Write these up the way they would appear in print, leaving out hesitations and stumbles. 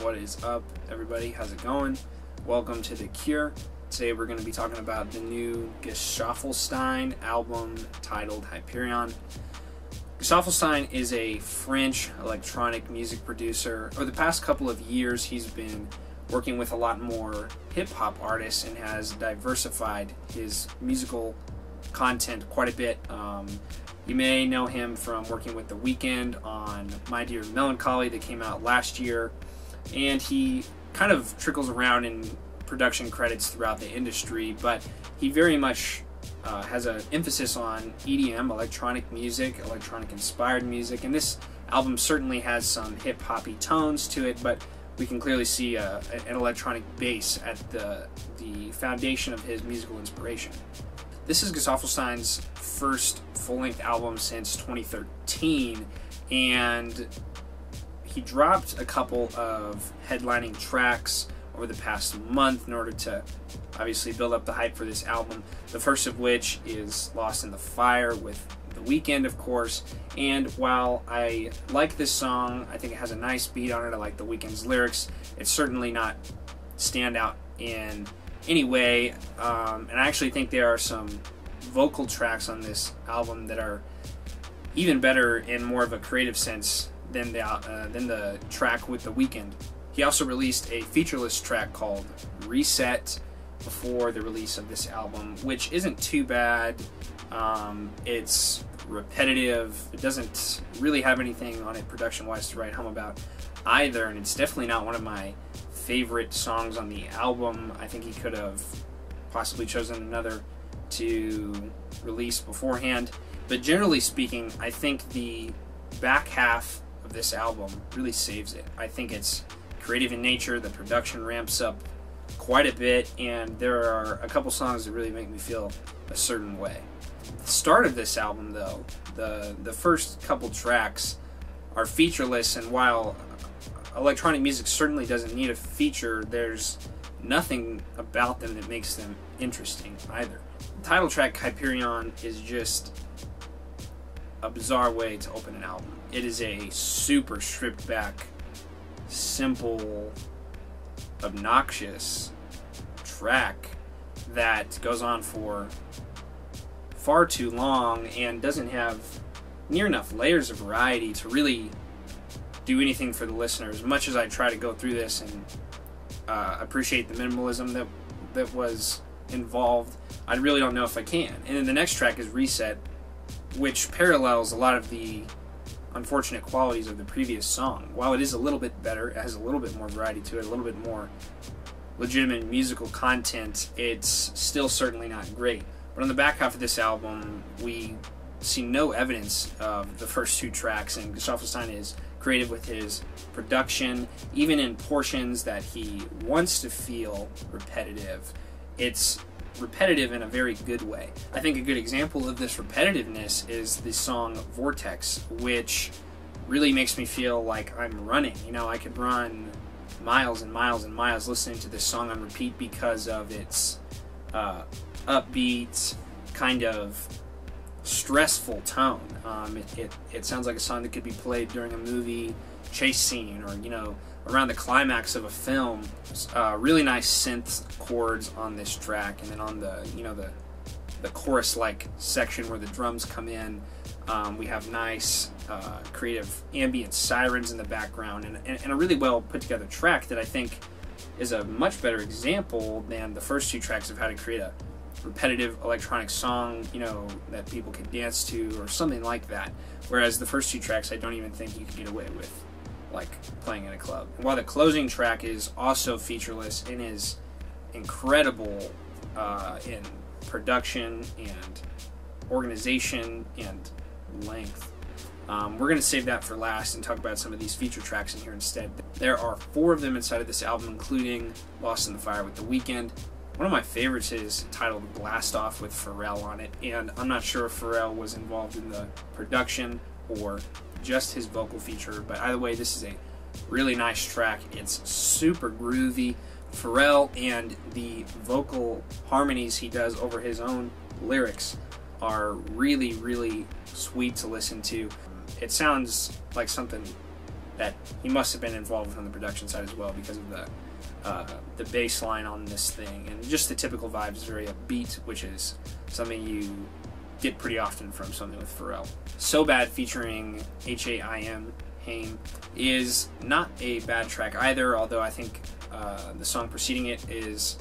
What is up, everybody? How's it going? Welcome to The Cure. Today we're going to be talking about the new Gesaffelstein album titled Hyperion. Gesaffelstein is a French electronic music producer. Over the past couple of years, he's been working with a lot more hip-hop artists and has diversified his musical content quite a bit. You may know him from working with The Weeknd on My Dear Melancholy that came out last year, and he kind of trickles around in production credits throughout the industry, but he very much has an emphasis on EDM, electronic music, electronic inspired music, and this album certainly has some hip-hoppy tones to it, but we can clearly see an electronic bass at the foundation of his musical inspiration. This is Gesaffelstein's first full-length album since 2013, and he dropped a couple of headlining tracks over the past month in order to obviously build up the hype for this album. The first of which is Lost in the Fire with The Weeknd, of course, and while I like this song, I think it has a nice beat on it, I like The Weeknd's lyrics, it's certainly not standout in any way, and I actually think there are some vocal tracks on this album that are even better in more of a creative sense than the track with The Weeknd. He also released a featureless track called Reset before the release of this album, which isn't too bad. It's repetitive. It doesn't really have anything on it production-wise to write home about either, and it's definitely not one of my favorite songs on the album. I think he could have possibly chosen another to release beforehand, but generally speaking, I think the back half of this album really saves it. I think it's creative in nature, the production ramps up quite a bit, and there are a couple songs that really make me feel a certain way. The start of this album, though, the first couple tracks are featureless, and while electronic music certainly doesn't need a feature, there's nothing about them that makes them interesting either. The title track, Hyperion, is just a bizarre way to open an album. It is a super stripped back, simple, obnoxious track that goes on for far too long and doesn't have near enough layers of variety to really do anything for the listener. As much as I try to go through this and appreciate the minimalism that was involved, I really don't know if I can. And then the next track is Reset, which parallels a lot of the unfortunate qualities of the previous song. While it is a little bit better, it has a little bit more variety to it, a little bit more legitimate musical content, it's still certainly not great. But on the back half of this album, we see no evidence of the first two tracks, and Gesaffelstein is creative with his production, even in portions that he wants to feel repetitive. It's repetitive in a very good way. I think a good example of this repetitiveness is the song Vortex, which really makes me feel like I'm running. You know, I could run miles and miles and miles listening to this song on repeat because of its upbeat, kind of stressful tone. It sounds like a song that could be played during a movie chase scene, or, you know, around the climax of a film. Really nice synth chords on this track, and then on the, you know, the chorus-like section where the drums come in, we have nice creative ambient sirens in the background, and a really well put together track that I think is a much better example than the first two tracks of how to create a repetitive electronic song, you know, that people can dance to or something like that. Whereas the first two tracks, I don't even think you can get away with like playing in a club. And while the closing track is also featureless and is incredible in production and organization and length, we're going to save that for last and talk about some of these feature tracks in here instead. There are 4 of them inside of this album, including Lost in the Fire with The Weeknd. One of my favorites is titled Blast Off with Pharrell on it, and I'm not sure if Pharrell was involved in the production or just his vocal feature, but either way, this is a really nice track. It's super groovy. Pharrell and the vocal harmonies he does over his own lyrics are really, really sweet to listen to. It sounds like something that he must have been involved with on the production side as well, because of the bass line on this thing, and just the typical vibe is very upbeat, which is something you get pretty often from something with Pharrell. So Bad featuring H-A-I-M, Haim, is not a bad track either, although I think the song preceding it is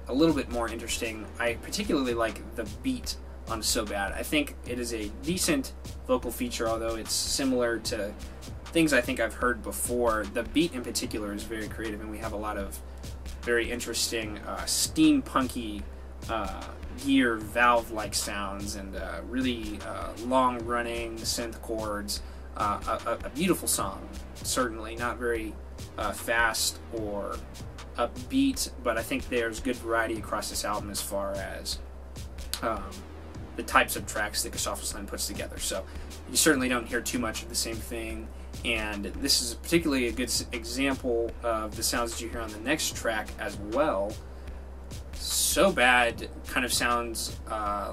a little bit more interesting. I particularly like the beat on So Bad. I think it is a decent vocal feature, although it's similar to things I think I've heard before. The beat in particular is very creative, and we have a lot of very interesting steampunky gear valve-like sounds, and really long-running synth chords. A beautiful song, certainly not very fast or upbeat, but I think there's good variety across this album as far as the types of tracks that Gesaffelstein puts together. So you certainly don't hear too much of the same thing, and this is particularly a good example of the sounds that you hear on the next track as well. So Bad kind of sounds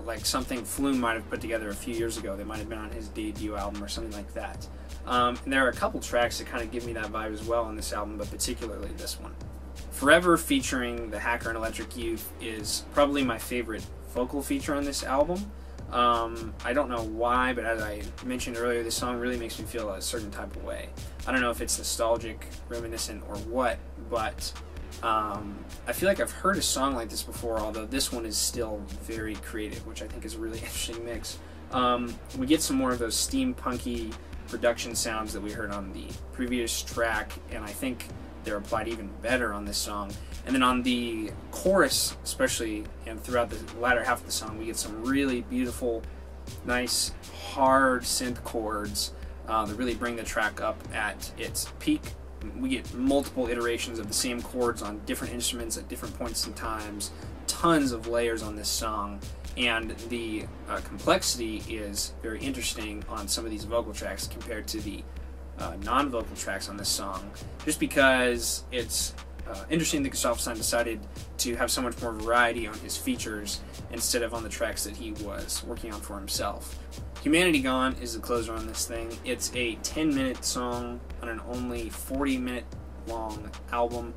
like something Flume might have put together a few years ago. They might have been on his debut album or something like that. And there are a couple tracks that kind of give me that vibe as well on this album, but particularly this one. Forever featuring the Hacker and Electric Youth is probably my favorite vocal feature on this album. I don't know why, but as I mentioned earlier, this song really makes me feel a certain type of way. I don't know if it's nostalgic, reminiscent, or what, but I feel like I've heard a song like this before, although this one is still very creative, which I think is a really interesting mix. We get some more of those steampunky production sounds that we heard on the previous track, and I think they're applied even better on this song. And then on the chorus especially, and throughout the latter half of the song, we get some really beautiful, nice, hard synth chords that really bring the track up at its peak. We get multiple iterations of the same chords on different instruments at different points in times, tons of layers on this song, and the complexity is very interesting on some of these vocal tracks compared to the non-vocal tracks on this song, just because it's interesting that Gesaffelstein decided to have so much more variety on his features instead of on the tracks that he was working on for himself. Humanity Gone is the closer on this thing. It's a 10-minute song on an only 40-minute long album,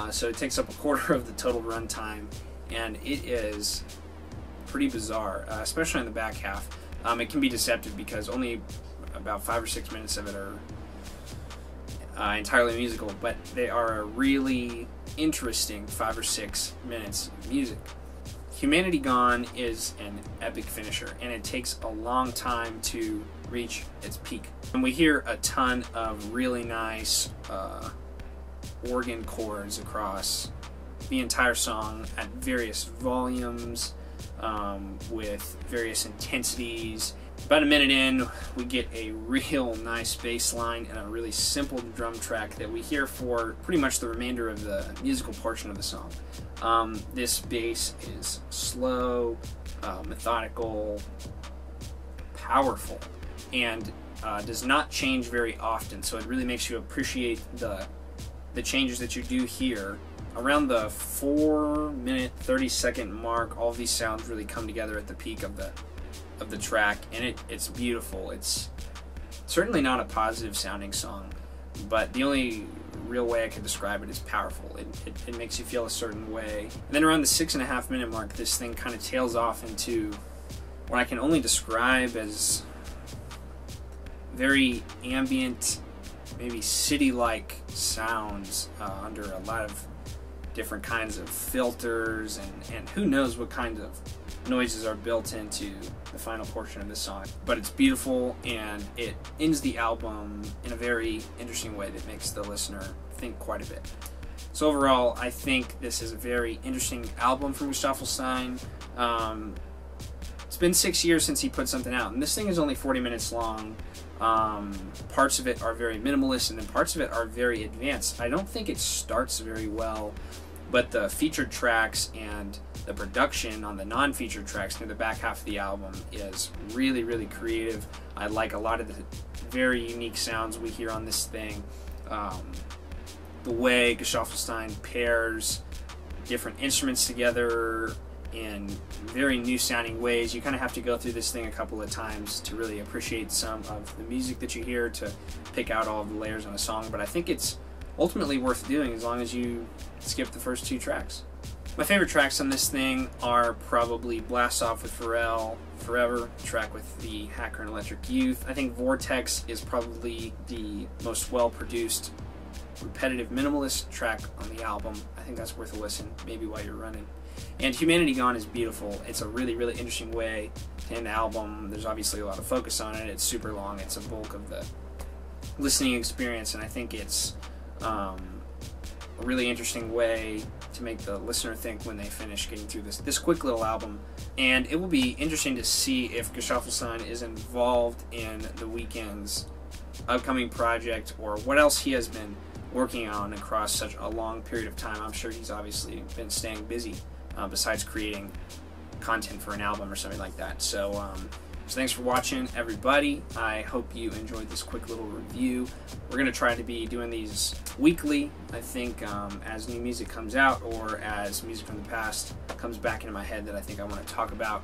so it takes up a quarter of the total runtime, and it is pretty bizarre, especially in the back half. It can be deceptive because only about 5 or 6 minutes of it are entirely musical, but they are a really interesting 5 or 6 minutes of music. Humanity Gone is an epic finisher, and it takes a long time to reach its peak. And we hear a ton of really nice organ chords across the entire song at various volumes, with various intensities. About a minute in, we get a real nice bass line and a really simple drum track that we hear for pretty much the remainder of the musical portion of the song. This bass is slow, methodical, powerful, and does not change very often, so it really makes you appreciate the changes that you do hear. Around the 4-minute, 30-second mark, all of these sounds really come together at the peak of the track, and it's beautiful. It's certainly not a positive sounding song, but the only real way I can describe it is powerful. It makes you feel a certain way. And then around the 6.5-minute mark, this thing kind of tails off into what I can only describe as very ambient, maybe city-like sounds under a lot of different kinds of filters, and who knows what kinds of noises are built into the final portion of this song. But it's beautiful, and it ends the album in a very interesting way that makes the listener think quite a bit. So overall, I think this is a very interesting album from Gesaffelstein. It's been 6 years since he put something out, and this thing is only 40 minutes long. Parts of it are very minimalist, and then parts of it are very advanced. I don't think it starts very well, but the featured tracks and the production on the non-featured tracks near the back half of the album is really, really creative. I like a lot of the very unique sounds we hear on this thing. The way Gesaffelstein pairs different instruments together in very new sounding ways. You kind of have to go through this thing a couple of times to really appreciate some of the music that you hear, to pick out all of the layers on a song, but I think it's ultimately worth doing as long as you skip the first 2 tracks. My favorite tracks on this thing are probably Blast Off with Pharrell, Forever, track with the Hacker and Electric Youth. I think Vortex is probably the most well-produced, repetitive, minimalist track on the album. I think that's worth a listen, maybe while you're running. And Humanity Gone is beautiful. It's a really, really interesting way to end the album. There's obviously a lot of focus on it. It's super long. It's a bulk of the listening experience, and I think it's a really interesting way to make the listener think when they finish getting through this quick little album. And it will be interesting to see if Gesaffelstein is involved in The Weeknd's upcoming project, or what else he has been working on across such a long period of time. I'm sure he's obviously been staying busy besides creating content for an album or something like that. So thanks for watching, everybody. I hope you enjoyed this quick little review. We're going to try to be doing these weekly, I think, as new music comes out, or as music from the past comes back into my head that I think I want to talk about.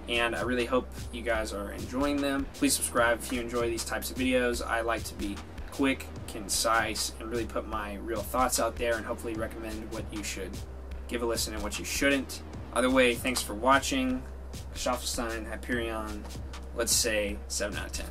And I really hope you guys are enjoying them. Please subscribe if you enjoy these types of videos. I like to be quick, concise, and really put my real thoughts out there, and hopefully recommend what you should give a listen and what you shouldn't. Either way, thanks for watching. Gesaffelstein, Hyperion, let's say 7 out of 10.